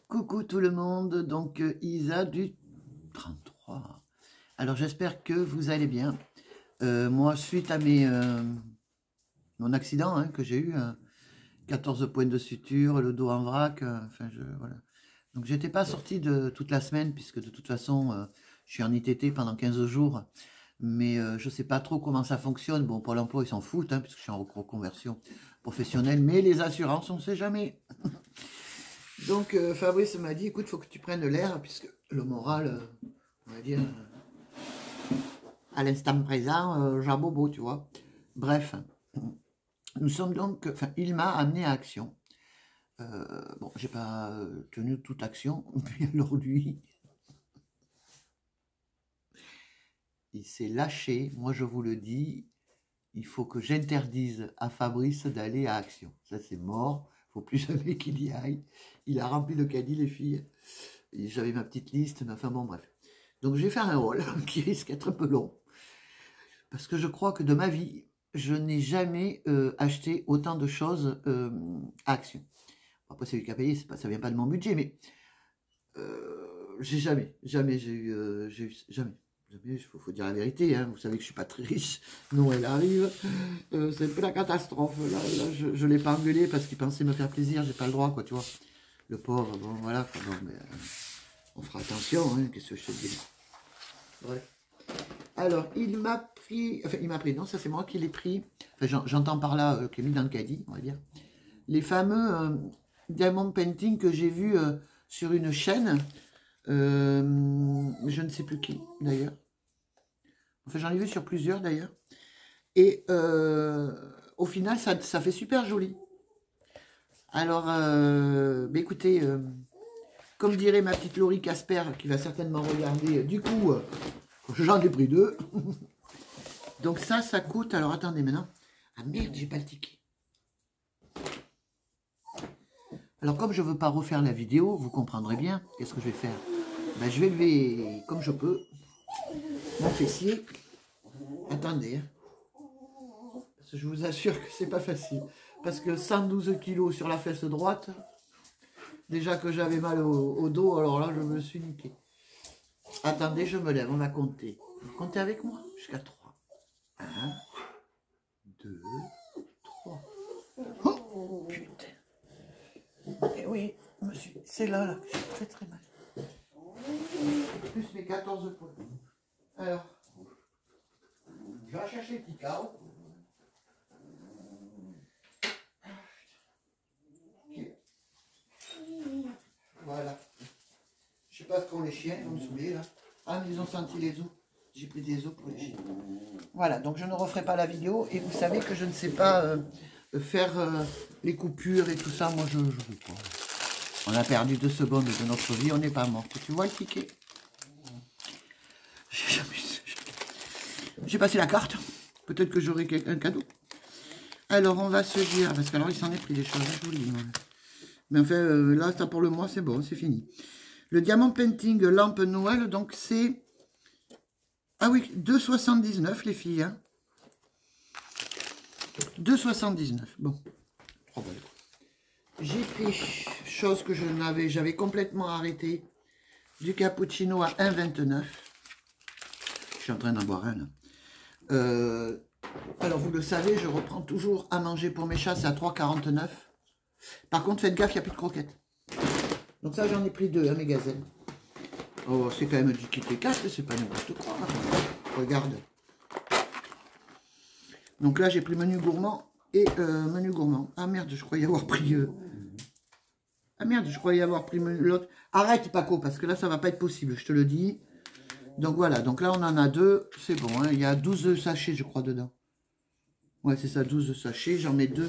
Coucou tout le monde, donc Isa du 33. Alors j'espère que vous allez bien. Moi, suite à mon accident que j'ai eu, 14 points de suture, le dos en vrac, voilà. Donc j'étais pas sorti de toute la semaine, puisque de toute façon, je suis en ITT pendant 15 jours. Mais je sais pas trop comment ça fonctionne. Bon, Pôle emploi, ils s'en foutent, puisque je suis en reconversion professionnelle. Mais les assurances, on ne sait jamais. Donc Fabrice m'a dit, écoute, faut que tu prennes l'air, puisque le moral, on va dire, à l'instant présent, jabobo, tu vois. Bref, nous sommes donc, enfin, il m'a amené à action. Bon, j'ai pas tenu toute action, mais alors lui, il s'est lâché. Moi, je vous le dis, il faut que j'interdise à Fabrice d'aller à action. Ça, c'est mort. Faut plus jamais qu'il y aille. Il a rempli le caddie, les filles. J'avais ma petite liste, mais enfin bon, bref. Donc, je vais faire un rôle qui risque d'être un peu long. Parce que je crois que de ma vie, je n'ai jamais acheté autant de choses à action. Après, c'est lui qui a payé, ça vient pas de mon budget, mais j'ai jamais il faut dire la vérité, vous savez que je suis pas très riche. Noël arrive, c'est un peu la catastrophe. Là je l'ai pas engueulé parce qu'il pensait me faire plaisir, j'ai pas le droit, quoi, tu vois. Le pauvre, bon, voilà, bon, mais, on fera attention, qu'est-ce que je te dis. Bref. Alors, il m'a pris, non, ça c'est moi qui l'ai pris, enfin, j'entends par là, qui est mis dans le caddie, on va dire, les fameux diamond painting que j'ai vus sur une chaîne, je ne sais plus qui d'ailleurs, enfin j'en ai vu sur plusieurs d'ailleurs, et au final ça fait super joli. Alors, bah, écoutez, comme dirait ma petite Laurie Casper, qui va certainement regarder, du coup, j'en ai pris deux. Donc ça coûte, alors attendez maintenant, ah merde, j'ai pas le ticket. Alors comme je veux pas refaire la vidéo, vous comprendrez bien, qu'est-ce que je vais faire? Ben, je vais lever comme je peux mon fessier. Attendez, parce que je vous assure que c'est pas facile. Parce que 112 kilos sur la fesse droite, déjà que j'avais mal au dos, alors là je me suis niqué. Attendez, je me lève, on va compter. Vous comptez avec moi jusqu'à 3. 1, 2, 3. Oh putain. Et oui, monsieur, c'est là que j'ai très très mal. Plus mes 14 points. Alors, je vais chercher le petit carreau. Okay. Voilà. Je sais pas ce qu'ont les chiens, ils vont me saouler là. Ah, mais ils ont senti les os. J'ai pris des os pour les chiens. Voilà, donc je ne referai pas la vidéo. Et vous savez que je ne sais pas faire les coupures et tout ça. Moi, je ne veux pas. On a perdu 2 secondes de notre vie, on n'est pas mort. Tu vois le ticket? J'ai passé la carte. Peut-être que j'aurai un cadeau. Alors, on va se dire... Parce qu'alors, il s'en est pris des choses, je vous le dis. Mais enfin, là, ça pour le mois, c'est bon, c'est fini. Le diamant painting lampe Noël, donc c'est... Ah oui, 2,79 les filles. 2,79. Bon. J'ai pris chose que j'avais complètement arrêté. Du cappuccino à 1,29. Je suis en train d'en boire un là. Alors vous le savez, je reprends toujours à manger pour mes chats, c'est à 3,49. Par contre, faites gaffe, il n'y a plus de croquettes. Donc ça, j'en ai pris 2, mes gazelles. Oh, c'est quand même du Kit Kat, c'est pas n'importe quoi. Regarde. Donc là, j'ai pris menu gourmand et menu gourmand. Ah merde, je croyais avoir pris... Ah merde, je croyais avoir pris l'autre. Arrête, Paco, parce que là, ça va pas être possible, je te le dis. Donc voilà, donc là, on en a 2. C'est bon, il y a 12 sachets, je crois, dedans. Ouais, c'est ça, 12 sachets. J'en mets 2.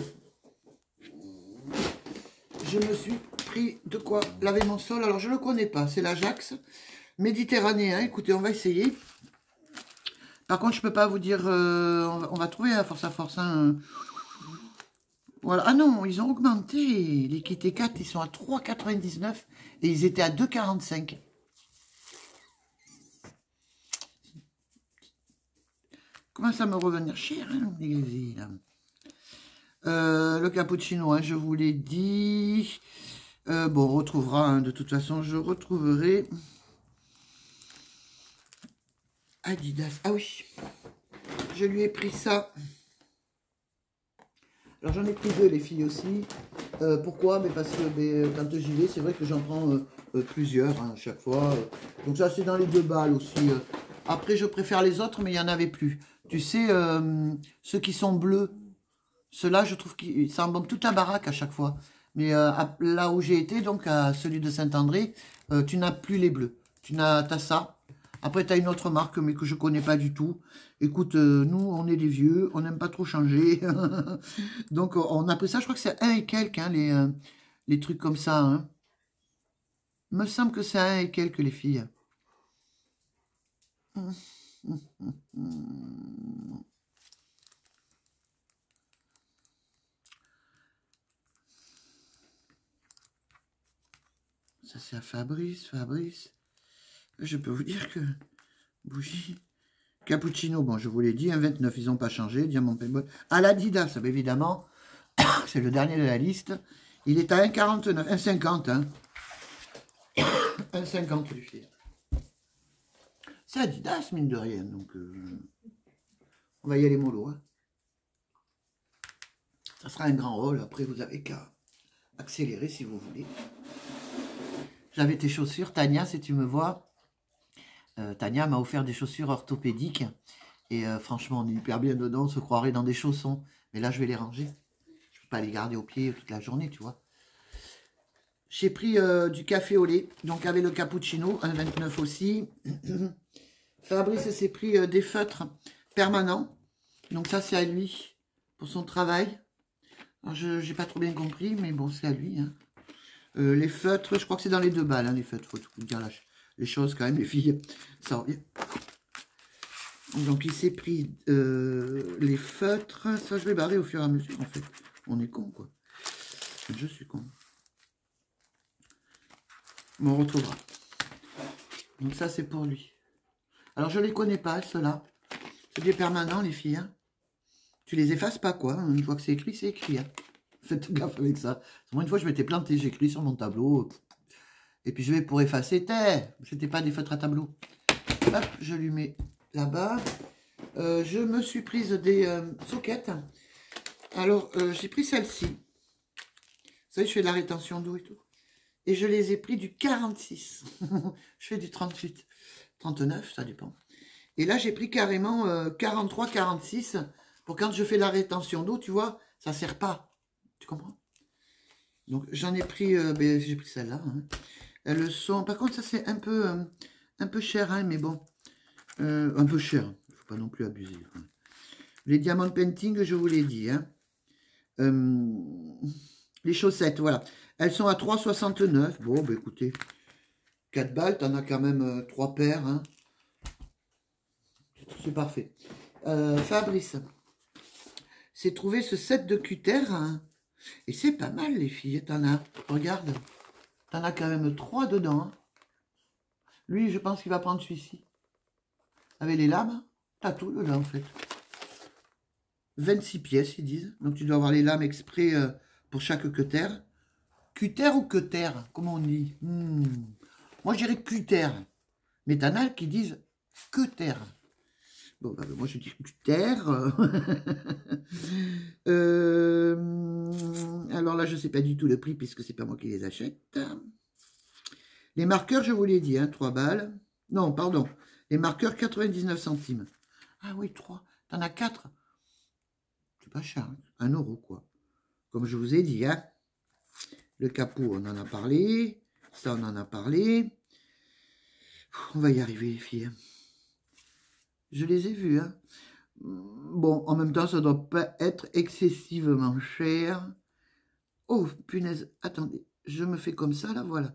Je me suis pris de quoi laver mon sol. Alors, je ne le connais pas. C'est l'Ajax méditerranéen. Écoutez, on va essayer. Par contre, je peux pas vous dire... on va trouver à force. Voilà. Ah non, ils ont augmenté. Les Kit Kat, ils sont à 3,99 et ils étaient à 2,45. Comment ça me revenir cher, les gars, là. Le cappuccino, je vous l'ai dit. Bon, on retrouvera, hein, de toute façon, je retrouverai Adidas. Ah oui, je lui ai pris ça. Alors j'en ai pris deux, les filles aussi. Pourquoi? Mais parce que quand j'y vais, c'est vrai que j'en prends plusieurs, hein, à chaque fois. Donc ça, c'est dans les 2 balles aussi. Après, je préfère les autres, mais il n'y en avait plus. Tu sais, ceux qui sont bleus, ceux-là, je trouve que ça embaume toute la baraque à chaque fois. Mais là où j'ai été, donc à celui de Saint-André, tu n'as plus les bleus. T'as ça. Après, tu as une autre marque, mais que je connais pas du tout. Écoute, nous, on est des vieux, on n'aime pas trop changer. Donc, on a pris ça, je crois que c'est 1 et quelques, hein, les trucs comme ça. Hein. Il me semble que c'est 1 et quelques, les filles. Ça, c'est à Fabrice. Je peux vous dire que... Bougie... Cappuccino, bon, je vous l'ai dit, 1,29, ils n'ont pas changé. Diamant Playboy. À l'Adidas, évidemment, c'est le dernier de la liste. Il est à 1,49, 1,50, hein. 1,50, les filles. C'est Adidas, mine de rien, donc on va y aller mollo. Hein. Ça sera un grand rôle, après vous avez qu'à accélérer si vous voulez. J'avais tes chaussures, Tania, si tu me vois. Tania m'a offert des chaussures orthopédiques. Et franchement, on est hyper bien dedans, on se croirait dans des chaussons. Mais là, je vais les ranger. Je ne peux pas les garder au pied toute la journée, tu vois. J'ai pris du café au lait, donc avec le cappuccino, 1,29 aussi. Fabrice s'est pris des feutres permanents. Donc ça, c'est à lui, pour son travail. Alors, je n'ai pas trop bien compris, mais bon, c'est à lui. Hein. Les feutres, je crois que c'est dans les 2 balles, hein, les feutres. Faut tout dire les choses quand même, les filles. Ça revient. Donc il s'est pris les feutres. Ça, je vais barrer au fur et à mesure, en fait. On est con, quoi. Je suis con. Mais on retrouvera. Donc ça, c'est pour lui. Alors, je les connais pas, ceux-là. C'est des permanents, les filles. Hein. Tu les effaces pas, quoi. Une fois que c'est écrit, c'est écrit. Hein. Faites gaffe avec ça. Moi, une fois, je m'étais planté. J'ai écrit sur mon tableau. Et puis, je vais pour effacer. C'était pas des feutres à tableau. Hop, je lui mets là-bas. Je me suis prise des soquettes. Alors, j'ai pris celle-ci. Vous savez, je fais de la rétention d'eau et tout. Et je les ai pris du 46. Je fais du 38. 39, ça dépend. Et là, j'ai pris carrément 43, 46. Pour quand je fais la rétention d'eau, tu vois, ça ne sert pas. Tu comprends? Donc, j'en ai pris... j'ai pris celle-là. Hein. Elles sont... Par contre, ça, c'est un peu cher, hein, mais bon. Un peu cher. Il ne faut pas non plus abuser. Hein. Les diamants painting, je vous l'ai dit. Hein. Les chaussettes, voilà. Elles sont à 3,69. Bon, bah écoutez, 4 balles, t'en as quand même 3 paires. Hein. C'est parfait. Fabrice s'est trouvé ce set de cutter. Hein. Et c'est pas mal, les filles. T'en as, regarde. T'en as quand même 3 dedans. Hein. Lui, je pense qu'il va prendre celui-ci. Avec les lames, t'as tout dedans, en fait. 26 pièces, ils disent. Donc, tu dois avoir les lames exprès pour chaque cutter. Cutter ou cutter, comment on dit? Moi, je dirais cutter. Mais t'en as qui disent cutter. Bon, bah, moi, je dis cutter. Alors là, je ne sais pas du tout le prix, puisque c'est pas moi qui les achète. Les marqueurs, je vous l'ai dit, hein, 3 balles. Non, pardon. Les marqueurs, 99 centimes. Ah oui, 3. T'en as 4. C'est pas cher. Hein. 1 euro, quoi. Comme je vous ai dit, hein. Le capot, on en a parlé. Ça, on en a parlé. On va y arriver, les filles. Je les ai vus. Hein. Bon, en même temps, ça ne doit pas être excessivement cher. Oh, punaise. Attendez. Je me fais comme ça, là, voilà.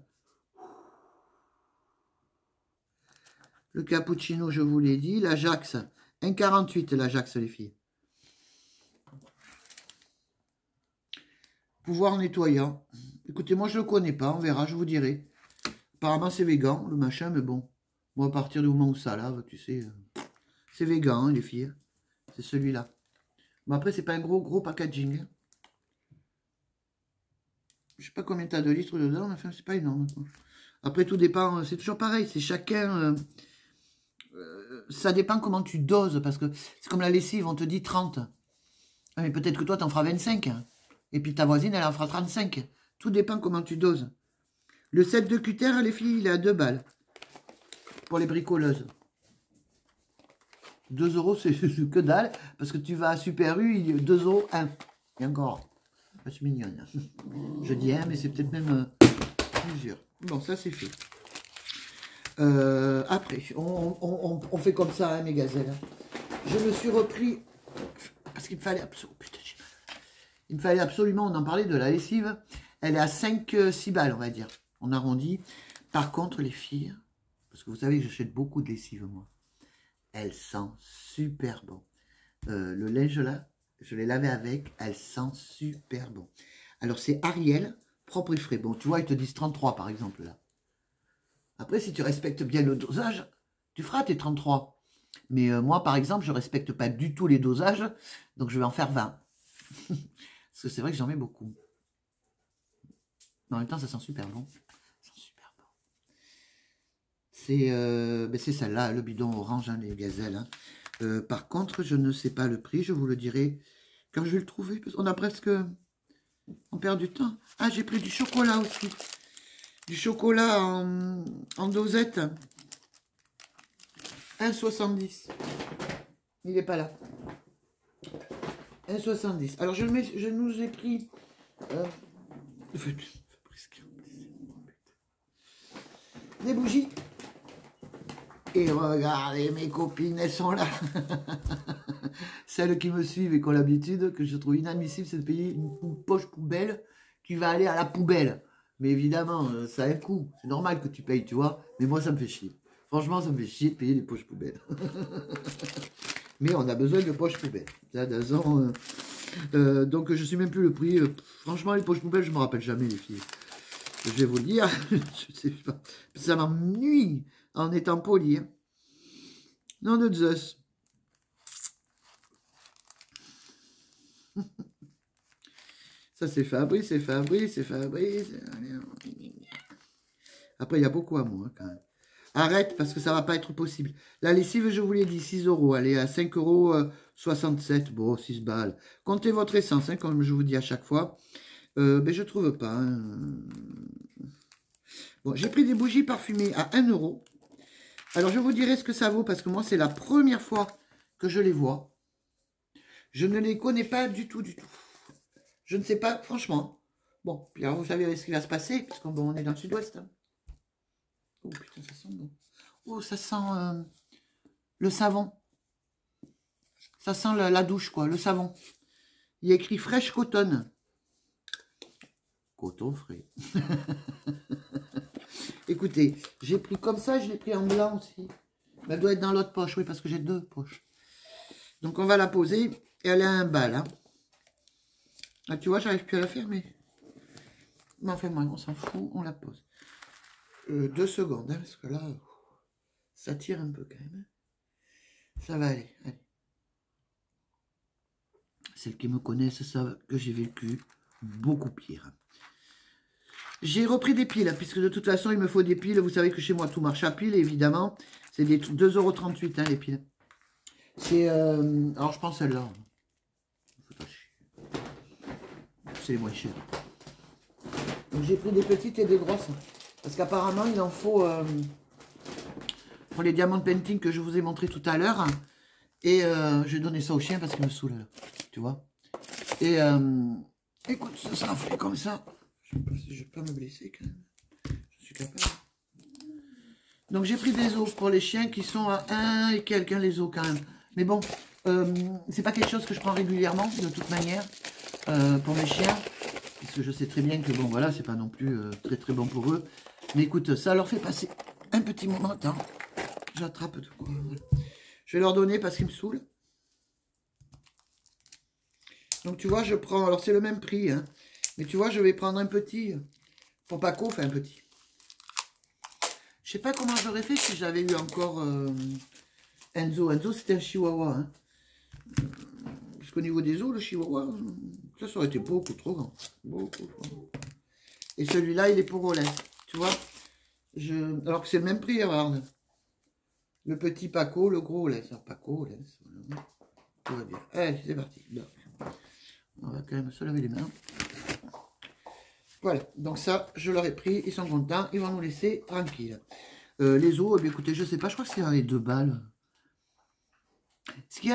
Le cappuccino, je vous l'ai dit. L'Ajax, 1,48 l'Ajax, les filles. Pouvoir nettoyant. Écoutez, moi, je ne le connais pas. On verra, je vous dirai. Apparemment, c'est végan, le machin, mais bon. Moi, à partir du moment où ça lave, tu sais, c'est végan, hein, les filles. C'est celui-là. Mais après, c'est pas un gros packaging. Je sais pas combien tu as de litres dedans, mais enfin, c'est pas énorme. Après, tout dépend, c'est toujours pareil, c'est chacun... ça dépend comment tu doses, parce que c'est comme la lessive, on te dit 30. Ah, mais peut-être que toi, tu en feras 25. Et puis ta voisine, elle en fera 35. Tout dépend comment tu doses. Le set de cutter, les filles, il est à 2 balles. Pour les bricoleuses. 2 €, c'est que dalle. Parce que tu vas à Super U, il y a 2 €, 1. Et encore. C'est mignonne. Je dis 1, mais c'est peut-être même plusieurs. Bon, ça c'est fait. Après, on fait comme ça, hein, mes gazelles. Je me suis repris... Parce qu'il me fallait absolument... Putain, il me fallait absolument, on en parlait de la lessive. Elle est à 5-6 balles, on va dire. On arrondit. Par contre, les filles, parce que vous savez que j'achète beaucoup de lessive, moi. Elle sent super bon. Le linge là, je l'ai lavé avec, elle sent super bon. Alors c'est Ariel, propre et frais. Bon, tu vois, ils te disent 33 par exemple là. Après, si tu respectes bien le dosage, tu feras tes 33. Mais moi, par exemple, je ne respecte pas du tout les dosages, donc je vais en faire 20. Parce que c'est vrai que j'en mets beaucoup. Mais en même temps, ça sent super bon. Ça sent super bon. C'est celle-là, le bidon orange, hein, les gazelles. Hein. Par contre, je ne sais pas le prix, je vous le dirai quand je vais le trouver. Parce qu'on a presque... On perd du temps. Ah, j'ai pris du chocolat aussi. Du chocolat en dosette. 1,70. Il n'est pas là. 1,70. Alors, je nous ai pris... des bougies. Et regardez, mes copines, elles sont là. Celles qui me suivent et qui ont l'habitude, que je trouve inadmissible, c'est de payer une poche poubelle qui va aller à la poubelle. Mais évidemment, ça a un coût. C'est normal que tu payes, tu vois. Mais moi, ça me fait chier. Franchement, ça me fait chier de payer des poches poubelles. Mais on a besoin de poches poubelles. Donc, je ne sais même plus le prix. Franchement, les poches poubelles, je ne me rappelle jamais, les filles. Je vais vous le dire. Je sais pas. Ça m'ennuie en étant poli. Hein. Non de Zeus. Ça, c'est Fabrice, c'est Fabrice, c'est Fabrice. Après, il y a beaucoup à moi, quand même. Arrête, parce que ça va pas être possible. La lessive, je vous l'ai dit, 6 €. Elle est à 5,67 €. Bon, 6 balles. Comptez votre essence, hein, comme je vous dis à chaque fois. Mais je trouve pas. Hein. Bon, j'ai pris des bougies parfumées à 1 €. Alors, je vous dirai ce que ça vaut, parce que moi, c'est la première fois que je les vois. Je ne les connais pas du tout, du tout. Je ne sais pas, franchement. Bon, puis alors, vous savez ce qui va se passer, parce qu'on est dans le sud-ouest. Hein. Oh, putain, ça sent bon. Oh, ça sent le savon. Ça sent la douche, quoi, le savon. Il y a écrit Fresh Cotton. Coton frais. Écoutez, j'ai pris comme ça, je l'ai pris en blanc aussi. Elle doit être dans l'autre poche, oui, parce que j'ai 2 poches. Donc, on va la poser. Et elle est à 1 balle. Hein. Ah, tu vois, j'arrive plus à la faire, mais... Mais enfin, moi, on s'en fout, on la pose. 2 secondes, hein, parce que là, ça tire un peu quand même. Ça va aller, allez. Celles qui me connaissent savent que j'ai vécu beaucoup pire. J'ai repris des piles, puisque de toute façon, il me faut des piles. Vous savez que chez moi, tout marche à piles, évidemment. C'est des 2,38 €, hein, les piles. C'est... alors, je prends celle-là. C'est les moins chers. Donc, j'ai pris des petites et des grosses. Parce qu'apparemment, il en faut... pour les diamants painting que je vous ai montré tout à l'heure. Et j'ai donné ça au chien parce qu'il me saoule, là. Tu vois. Et écoute, ça sera fait comme ça. Je ne sais pas si je peux me blesser quand même. Je suis capable. Donc j'ai pris des os pour les chiens qui sont à 1 et quelques, hein, les os quand même. Mais bon, c'est pas quelque chose que je prends régulièrement de toute manière pour mes chiens. Parce que je sais très bien que bon voilà, c'est pas non plus très très bon pour eux. Mais écoute, ça leur fait passer un petit moment. Attends, j'attrape de quoi. Je vais leur donner parce qu'ils me saoulent. Donc tu vois, je prends, alors c'est le même prix, hein, mais tu vois, je vais prendre un petit, pour Paco, enfin un petit. Je sais pas comment j'aurais fait si j'avais eu encore Enzo. Enzo, c'était un chihuahua. Hein. Parce qu'au niveau des os, le chihuahua, ça aurait été beaucoup trop grand. Beaucoup trop grand. Et celui-là, il est pour Rolex. Tu vois, alors que c'est le même prix, regarde. Le petit Paco, le gros Rolex. Alors, Paco, Rolex. Voilà. Tout va bien. Allez, c'est parti. Donc, on va quand même se laver les mains. Voilà, donc ça, je leur ai pris, ils sont contents, ils vont nous laisser tranquilles. Les os, eh bien, écoutez, je sais pas, je crois que c'est dans les 2 balles. S'il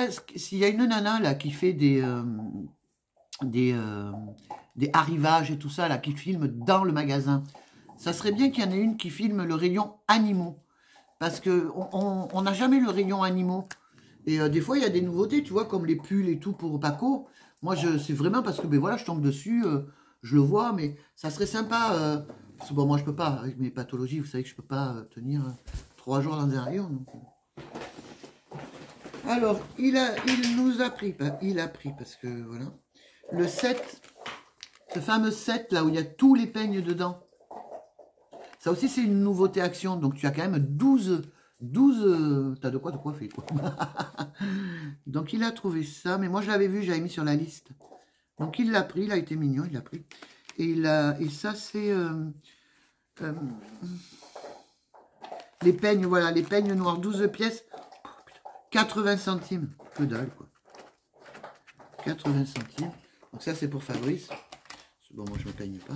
y a une nana là qui fait des arrivages et tout ça, là, qui filme dans le magasin, ça serait bien qu'il y en ait une qui filme le rayon animaux. Parce que on n'a jamais le rayon animaux. Et des fois, il y a des nouveautés, tu vois, comme les pulls et tout pour Paco. Moi, c'est vraiment parce que, ben voilà, je tombe dessus, je le vois, mais ça serait sympa. Parce que bon, moi, je peux pas, avec mes pathologies, vous savez que je peux pas tenir 3 jours dans un rayon. Donc. Alors, il nous a pris, il a pris, parce que, voilà, le set, ce fameux set, là, où il y a tous les peignes dedans. Ça aussi, c'est une nouveauté action, donc tu as quand même 12 t'as de quoi faire, quoi. Donc il a trouvé ça, mais moi je l'avais vu, j'avais mis sur la liste. Donc il l'a pris, il a été mignon, il l'a pris. Et ça c'est les peignes, voilà, les peignes noirs, 12 pièces, 80 centimes, que dalle quoi. 80 centimes. Donc ça c'est pour Fabrice. Bon, moi je me peigne pas,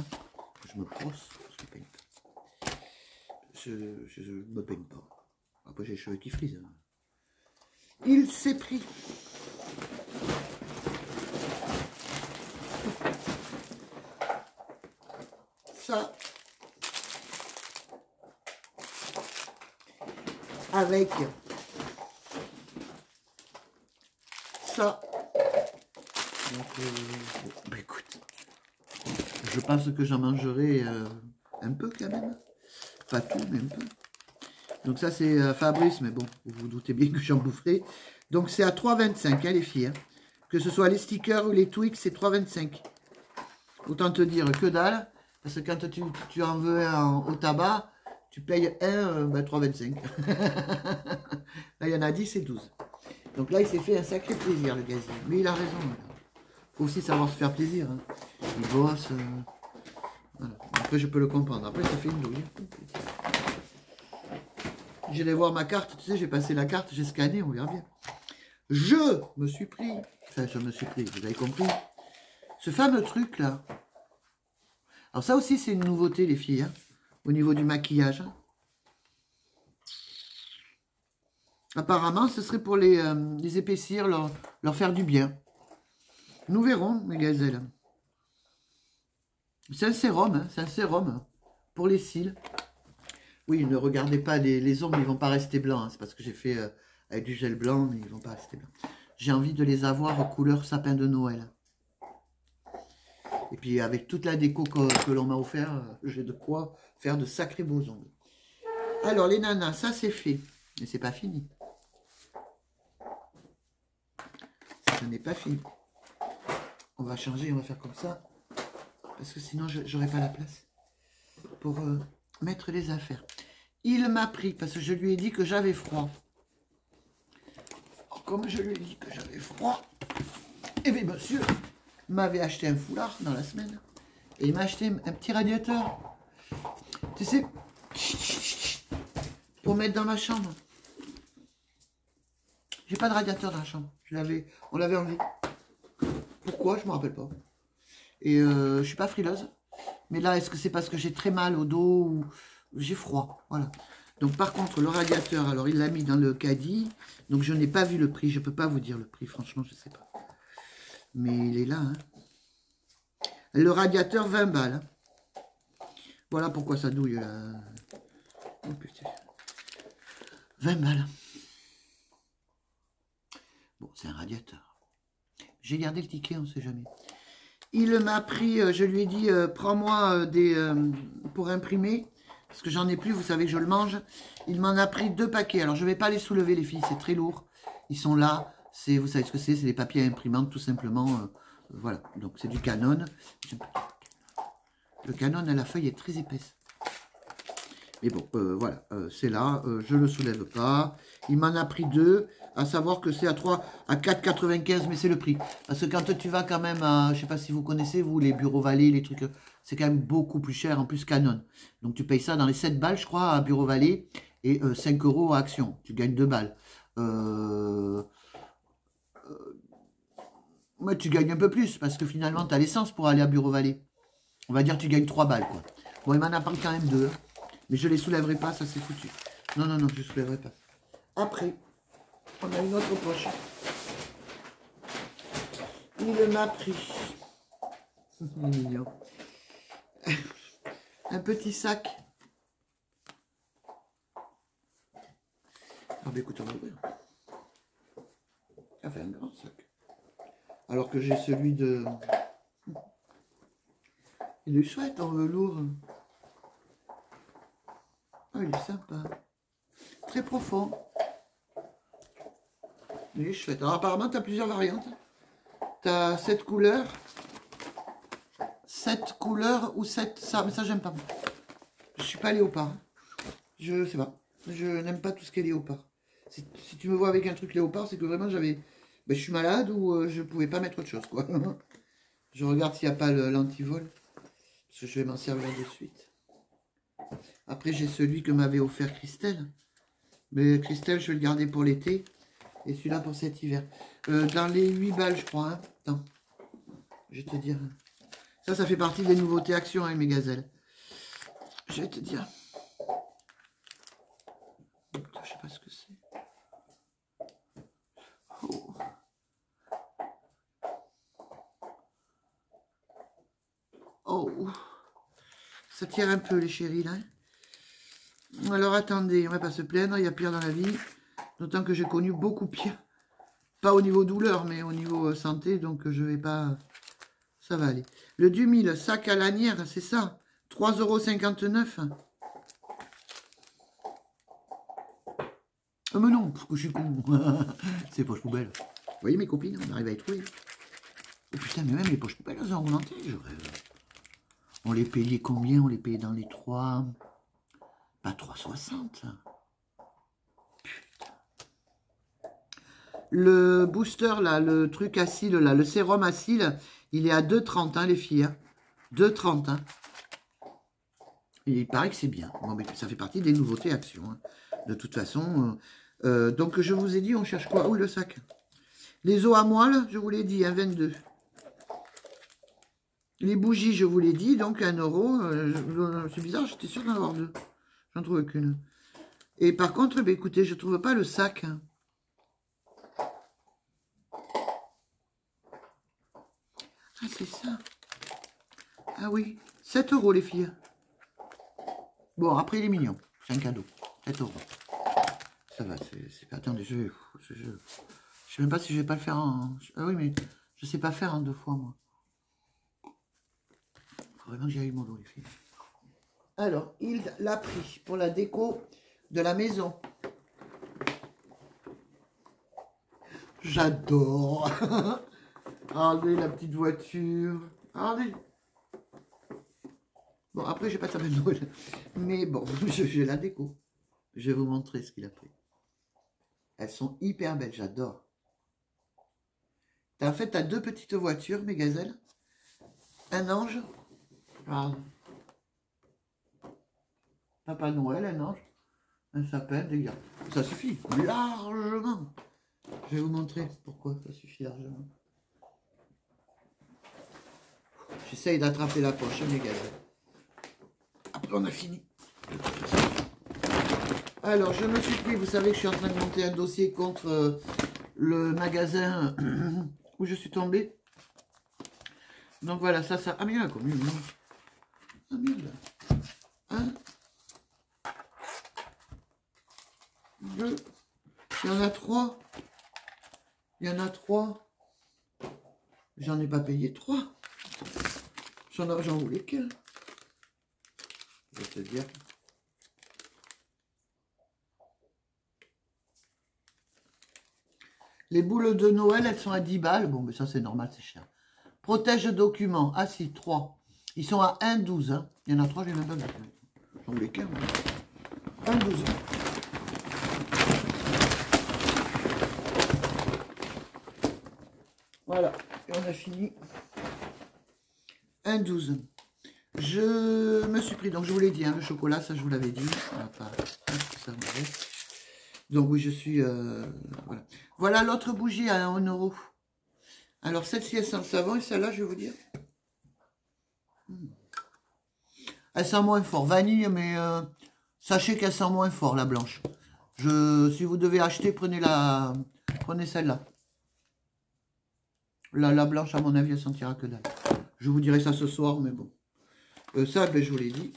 je me brosse, je me peigne pas. Je me peigne pas. Après, j'ai les cheveux qui frisent. Il s'est pris. Ça. Avec ça. Donc, bah, écoute. Je pense que j'en mangerai un peu quand même. Pas tout, mais un peu. Donc ça c'est Fabrice, mais bon, vous vous doutez bien que j'en boufferai. Donc c'est à 3,25 hein, les filles. Hein. Que ce soit les stickers ou les Twix, c'est 3,25. Autant te dire que dalle, parce que quand tu en veux un au tabac, tu payes un 3,25. Là il y en a 10 et 12. Donc là il s'est fait un sacré plaisir le gazier. Mais il a raison. Il faut aussi savoir se faire plaisir. Hein. Il bosse. Voilà. Après je peux le comprendre. Après ça fait une douille. J'irai voir ma carte, tu sais, j'ai passé la carte, j'ai scanné, on verra bien. Je me suis pris, vous avez compris, ce fameux truc là. Alors ça aussi c'est une nouveauté les filles, hein, au niveau du maquillage. Hein. Apparemment ce serait pour les épaissir, leur faire du bien. Nous verrons mes gazelles. C'est un sérum, hein, c'est un sérum pour les cils. Oui, ne regardez pas les ongles, ils vont pas rester blancs. Hein. C'est parce que j'ai fait avec du gel blanc, mais ils vont pas rester blancs. J'ai envie de les avoir couleur sapin de Noël. Et puis avec toute la déco que l'on m'a offert, j'ai de quoi faire de sacrés beaux ongles. Alors les nanas, ça c'est fait. Mais c'est pas fini. Ce n'est pas fini. On va changer, on va faire comme ça. Parce que sinon, j'aurai pas la place pour mettre les affaires. Il m'a pris, parce que je lui ai dit que j'avais froid. Alors, comme je lui ai dit que j'avais froid, eh bien monsieur m'avait acheté un foulard dans la semaine. Et il m'a acheté un petit radiateur. Tu sais, pour mettre dans ma chambre. J'ai pas de radiateur dans la chambre. On l'avait enlevé. Pourquoi? Je me rappelle pas. Et je suis pas frileuse. Mais là, est-ce que c'est parce que j'ai très mal au dos ou j'ai froid? Voilà. Donc par contre, le radiateur, alors il l'a mis dans le caddie. Donc je n'ai pas vu le prix. Je peux pas vous dire le prix, franchement, je sais pas. Mais il est là. Hein. Le radiateur, 20 balles. Hein. Voilà pourquoi ça douille là. Oh putain. 20 balles. Bon, c'est un radiateur. J'ai gardé le ticket, on ne sait jamais. Il m'a pris, je lui ai dit, prends-moi pour imprimer, parce que j'en ai plus, vous savez que je le mange. Il m'en a pris 2 paquets. Alors, je ne vais pas les soulever, les filles, c'est très lourd. Ils sont là, vous savez ce que c'est des papiers à imprimante, tout simplement. Voilà, donc c'est du Canon. Le Canon, la feuille est très épaisse. Mais bon, voilà, c'est là, je le soulève pas. Il m'en a pris 2, à savoir que c'est à 4,95, mais c'est le prix. Parce que quand tu vas quand même à, je sais pas si vous connaissez, vous, les Bureau Vallée, les trucs, c'est quand même beaucoup plus cher, en plus Canon. Donc tu payes ça dans les 7 balles, je crois, à Bureau Vallée, et 5 € à Action. Tu gagnes 2 balles. Ouais, tu gagnes un peu plus, parce que finalement, tu as l'essence pour aller à Bureau Vallée. On va dire que tu gagnes 3 balles, quoi. Bon, il m'en a pris quand même 2, hein. Mais je les soulèverai pas, ça c'est foutu. Non, non, non, je ne soulèverai pas. Après, on a une autre poche. Il m'a pris. Mignon. Un petit sac. Ah ben écoute, on va ouvrir. Ça fait un grand sac. Alors que j'ai celui de... Il est chouette en velours. Ah, il est sympa. Très profond. Il est chouette. Alors apparemment, tu as plusieurs variantes. Tu as 7 couleurs. 7 couleurs ou 7... Ça, mais ça, j'aime pas. Je suis pas léopard. Je sais pas. Je n'aime pas tout ce qui est léopard. Si tu me vois avec un truc léopard, c'est que vraiment j'avais... Ben, je suis malade ou je pouvais pas mettre autre chose, quoi. Je regarde s'il n'y a pas l'antivol. Parce que je vais m'en servir de suite. Après, j'ai celui que m'avait offert Christelle. Mais Christelle, je vais le garder pour l'été. Et celui-là pour cet hiver. Dans les 8 balles, je crois. Hein. Attends. Je vais te dire. Ça fait partie des nouveautés Action, hein, mes gazelles. Je vais te dire. Putain, je sais pas ce que c'est. Oh. Oh. Ça tire un peu, les chéris, là. Alors, attendez, on va pas se plaindre. Il y a pire dans la vie. D'autant que j'ai connu beaucoup pire. Pas au niveau douleur, mais au niveau santé. Donc, je vais pas... Ça va aller. Le Dumil, sac à lanière, c'est ça. 3,59 €. Mais non, parce que je suis con. C'est poche poubelle. Vous voyez mes copines, on arrive à y trouver. Oh putain, mais même les poches poubelles, elles ont augmenté, je rêve. On les payait combien? On les payait dans les 3... Pas 3,60. Putain. Le booster, là, le truc à cils, là, le sérum à cils, il est à 2,30, hein, les filles. Hein. 2,30, hein. Et il paraît que c'est bien. Bon, mais ça fait partie des nouveautés Action. Hein. De toute façon... donc, je vous ai dit, on cherche quoi? Oui, le sac. Les eaux à moelle, je vous l'ai dit, hein, 22. Les bougies, je vous l'ai dit, donc 1 €. C'est bizarre, j'étais sûre d'en avoir 2. J'en trouve qu'une. Et par contre, bah, écoutez, je ne trouve pas le sac. Hein. Ah, c'est ça. Ah oui, 7 € les filles. Bon, après, il est mignon. C'est un cadeau. 7 €. Ça va, c'est pas... Attendez, je sais même pas si je vais pas le faire en... Ah oui, mais je sais pas faire en 2 fois, moi. Faut vraiment que j'y aille mollo, les filles. Alors, il l'a pris pour la déco de la maison. J'adore. Regardez la petite voiture. Regardez. Bon, après, j'ai pas de sapin de Noël. Mais bon, j'ai la déco. Je vais vous montrer ce qu'il a pris. Elles sont hyper belles, j'adore. En fait, tu as 2 petites voitures, mes gazelles. Un ange. Regarde. Papa Noël, un ange. Un sapin, des gars. Ça suffit, largement. Je vais vous montrer pourquoi ça suffit largement. J'essaye d'attraper la poche, mes gazelles. Après, on a fini. Alors, je me suis pris, vous savez que je suis en train de monter un dossier contre le magasin où je suis tombée. Donc voilà, ça... Ah, mais il y en a combien? Ah, merde. 1, 2, il y en a 3. Il y en a 3. J'en ai pas payé 3. J'en voulais qu'un. Je vais te dire... Les boules de Noël, elles sont à 10 balles. Bon, mais ça, c'est normal, c'est cher. Protège documents. Ah, si, 3. Ils sont à 1,12. Hein. Il y en a 3, j'ai même pas vu. J'en voulais qu'un. Un 12. Voilà, et on a fini. Un 12. Je me suis pris, donc je vous l'ai dit, hein, le chocolat, ça je vous l'avais dit. Donc oui, je suis... voilà, voilà l'autre bougie à 1 €. Alors celle-ci, elle sent le savon, et celle-là, je vais vous dire. Elle sent moins fort. Vanille, mais sachez qu'elle sent moins fort, la blanche. Si vous devez acheter, prenez celle-là. La blanche, à mon avis, elle sentira que dalle. Je vous dirai ça ce soir, mais bon. Ça, ben, je vous l'ai dit.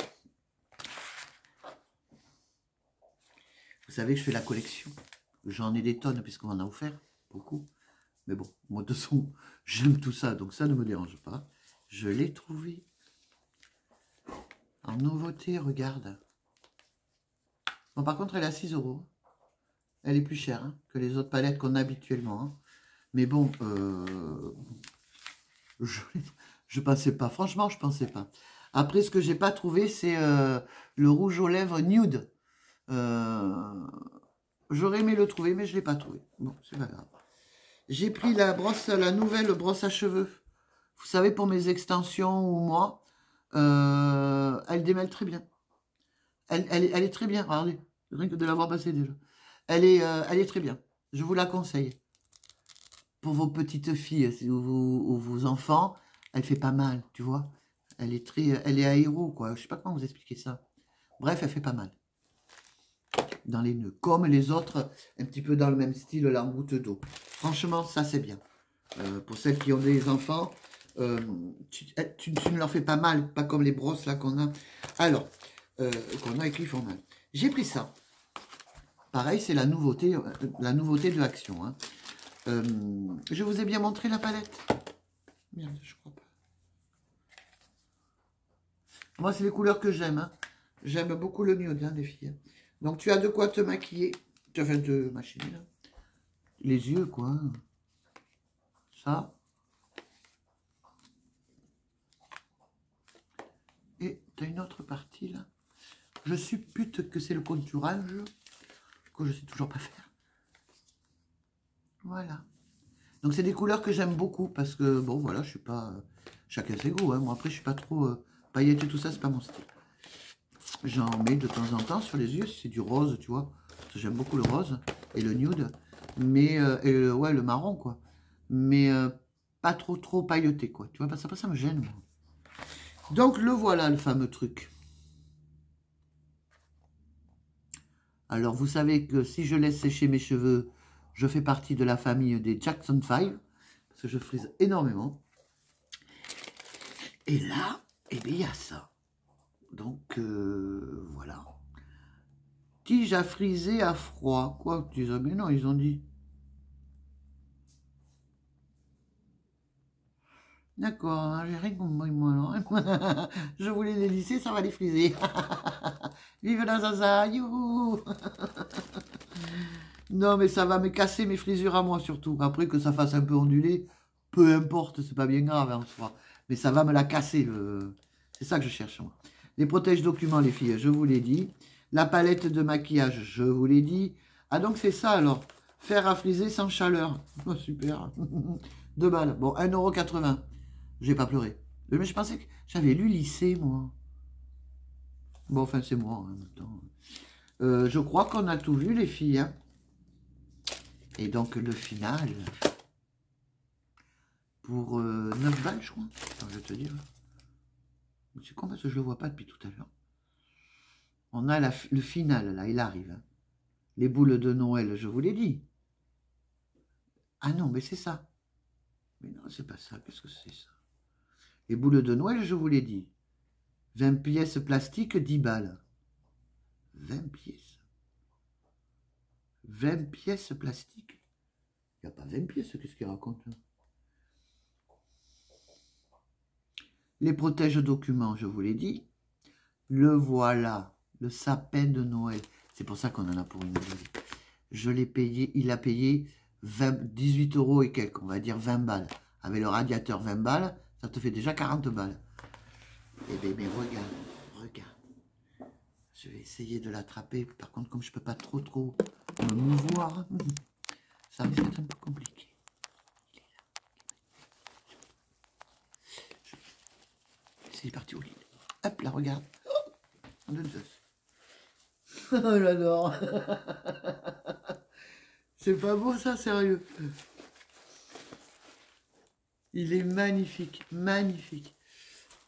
Vous savez que je fais la collection. J'en ai des tonnes, puisqu'on m'en a offert beaucoup. Mais bon, moi, de toute façon, j'aime tout ça, donc ça ne me dérange pas. Je l'ai trouvé. En nouveauté, regarde. Bon, par contre, elle est à 6 €. Elle est plus chère hein, que les autres palettes qu'on a habituellement. Hein. Mais bon, je pensais pas. Franchement, je pensais pas. Après, ce que j'ai pas trouvé, c'est le rouge aux lèvres nude. J'aurais aimé le trouver, mais je l'ai pas trouvé. Bon, c'est pas grave. J'ai pris la nouvelle brosse à cheveux. Vous savez, pour mes extensions ou moi, elle démêle très bien. Elle est très bien. Regardez, rien que de l'avoir passée déjà. Elle est très bien. Je vous la conseille. Pour vos petites filles ou vos enfants, elle fait pas mal, tu vois. Elle est aéro, quoi. Je sais pas comment vous expliquer ça. Bref, elle fait pas mal. Dans les nœuds. Comme les autres, un petit peu dans le même style, la goutte d'eau. Franchement, ça, c'est bien. Pour celles qui ont des enfants, tu ne leur fais pas mal. Pas comme les brosses, là, qu'on a. Alors, qu'on a et qui font mal. J'ai pris ça. Pareil, c'est la nouveauté de Action. Hein. Je vous ai bien montré la palette. Merde, je crois pas. Moi, c'est les couleurs que j'aime. Hein. J'aime beaucoup le nude, hein, les filles. Donc, tu as de quoi te maquiller. Enfin, te machiner, là. Les yeux, quoi. Ça. Et tu as une autre partie, là. Je suppute que c'est le contourage. Que je sais toujours pas faire. Voilà. Donc, c'est des couleurs que j'aime beaucoup. Parce que, bon, voilà, je suis pas... chacun ses goûts. Hein. Moi, après, je suis pas trop... paillettes et tout ça, c'est pas mon style. J'en mets de temps en temps sur les yeux, c'est du rose, tu vois. J'aime beaucoup le rose et le nude, mais ouais, le marron, quoi. Mais pas trop pailleté, quoi. Tu vois, ça me gêne. Moi. Donc, le voilà, le fameux truc. Alors, vous savez que si je laisse sécher mes cheveux, je fais partie de la famille des Jackson 5, parce que je frise énormément. Et là, eh bien, il y a ça. Donc, voilà. Tige à friser à froid. Quoi, tu disais, mais non, ils ont dit. D'accord, hein, j'ai rien compris, moi, alors. Je voulais les lisser, ça va les friser. Vive la zaza, youhou. Non, mais ça va me casser mes frisures à moi, surtout. Après, que ça fasse un peu onduler, peu importe, c'est pas bien grave, en soi. Mais ça va me la casser, c'est ça que je cherche, moi. Les protège-documents, les filles, je vous l'ai dit. La palette de maquillage, je vous l'ai dit. Ah, donc c'est ça, alors. Fer à friser sans chaleur. Oh, super. 2 balles. Bon, 1,80 €. J'ai pas pleuré. Mais je pensais que j'avais lu lycée, moi. Bon, enfin, c'est moi, en même temps. Je crois qu'on a tout vu, les filles. Hein. Et donc, le final... Pour 9 balles, je crois. Attends, je vais te dire. C'est con parce que je le vois pas depuis tout à l'heure. On a le final, là, il arrive. Hein. Les boules de Noël, je vous l'ai dit. Ah non, mais c'est ça. Mais non, c'est pas ça. Qu'est-ce que c'est ça? Les boules de Noël, je vous l'ai dit. 20 pièces plastiques, 10 balles. 20 pièces. 20 pièces plastiques. Il n'y a pas 20 pièces, qu'est-ce qu'il raconte là? Les protège-documents, je vous l'ai dit. Le voilà. Le sapin de Noël. C'est pour ça qu'on en a pour une jolie. Je l'ai payé, il a payé 18 € et quelques, on va dire 20 balles. Avec le radiateur 20 balles, ça te fait déjà 40 balles. Eh bien, mais regarde. Je vais essayer de l'attraper. Par contre, comme je peux pas trop me mouvoir, ça risque d'être un peu compliqué. C'est parti au lit. Hop là, regarde. Oh, oh j'adore. C'est pas beau ça, sérieux. Il est magnifique, magnifique.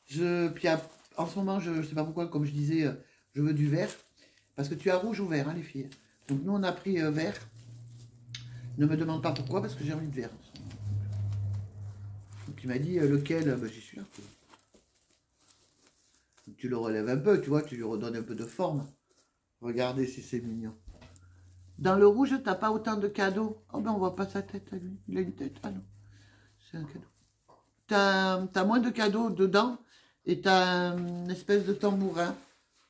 Puis en ce moment, je sais pas pourquoi, comme je disais, je veux du vert. Parce que tu as rouge ou vert, hein, les filles. Donc nous, on a pris vert. Ne me demande pas pourquoi, parce que j'ai envie de vert. Donc il m'a dit lequel, bah, j'y suis un peu. Donc, tu le relèves un peu, tu vois, tu lui redonnes un peu de forme. Regardez si c'est mignon. Dans le rouge, t'as pas autant de cadeaux. Oh ben on voit pas sa tête à lui. Il a une tête, ah non. C'est un cadeau. T'as moins de cadeaux dedans et t'as une espèce de tambourin.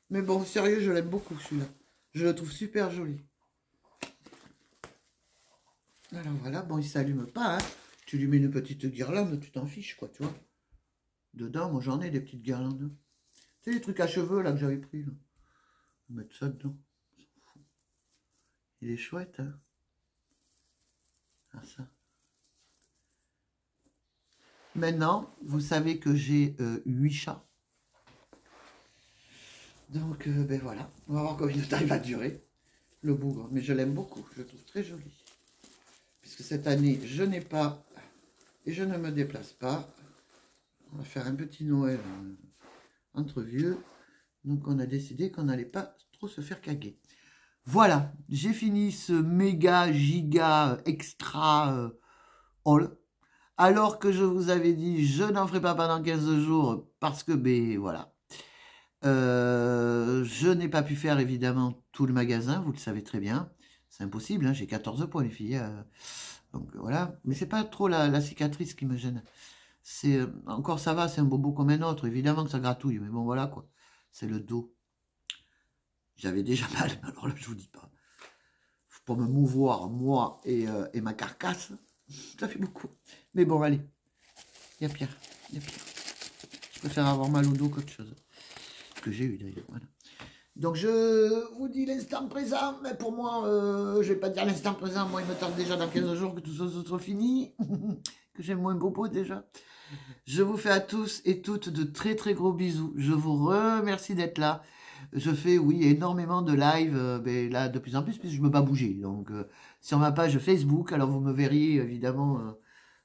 Mais bon, sérieux, je l'aime beaucoup celui-là. Je le trouve super joli. Alors voilà, bon, il s'allume pas. Hein. Tu lui mets une petite guirlande, tu t'en fiches, quoi, tu vois. Dedans, moi j'en ai des petites guirlandes. Tu sais, les trucs à cheveux là que j'avais pris. Là. On va mettre ça dedans. Il est chouette, hein. Ah, ça. Maintenant, vous savez que j'ai 8 chats. Donc, ben voilà. On va voir combien de temps il va durer, le bougre. Mais je l'aime beaucoup. Je le trouve très joli. Puisque cette année, je n'ai pas et je ne me déplace pas. On va faire un petit Noël entre vieux. Donc, on a décidé qu'on n'allait pas trop se faire caguer. Voilà, j'ai fini ce méga, giga, extra haul. Alors que je vous avais dit, je n'en ferai pas pendant 15 jours parce que, ben voilà. Je n'ai pas pu faire évidemment tout le magasin, vous le savez très bien. C'est impossible, hein, j'ai 14 points les filles. Donc voilà, mais c'est pas trop la cicatrice qui me gêne. C'est encore ça va, c'est un bobo comme un autre. Évidemment que ça gratouille, mais bon voilà quoi. C'est le dos. J'avais déjà mal, alors là je vous dis pas. Pour me mouvoir, moi et ma carcasse, ça fait beaucoup. Mais bon, allez, il y a pire, il y a pire. Je préfère avoir mal au dos qu'autre chose. Que j'ai eu d'ailleurs, voilà. Donc je vous dis l'instant présent, mais pour moi, je vais pas dire l'instant présent, moi il me tarde déjà dans 15 jours que tout ça soit fini, que j'aime moins bobo déjà. Je vous fais à tous et toutes de très très gros bisous. Je vous remercie d'être là. Je fais, oui, énormément de live, mais là, de plus en plus, puisque je ne peux pas bouger. Donc, sur ma page Facebook, alors vous me verriez, évidemment,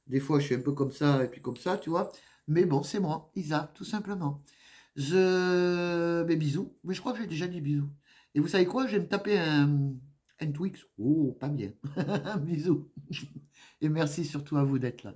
des fois, je suis un peu comme ça, et puis comme ça, tu vois. Mais bon, c'est moi, Isa, tout simplement. Mais bisous. Mais je crois que j'ai déjà dit bisous. Et vous savez quoi? Je vais me taper un Twix. Oh, pas bien. Bisous. Et merci surtout à vous d'être là.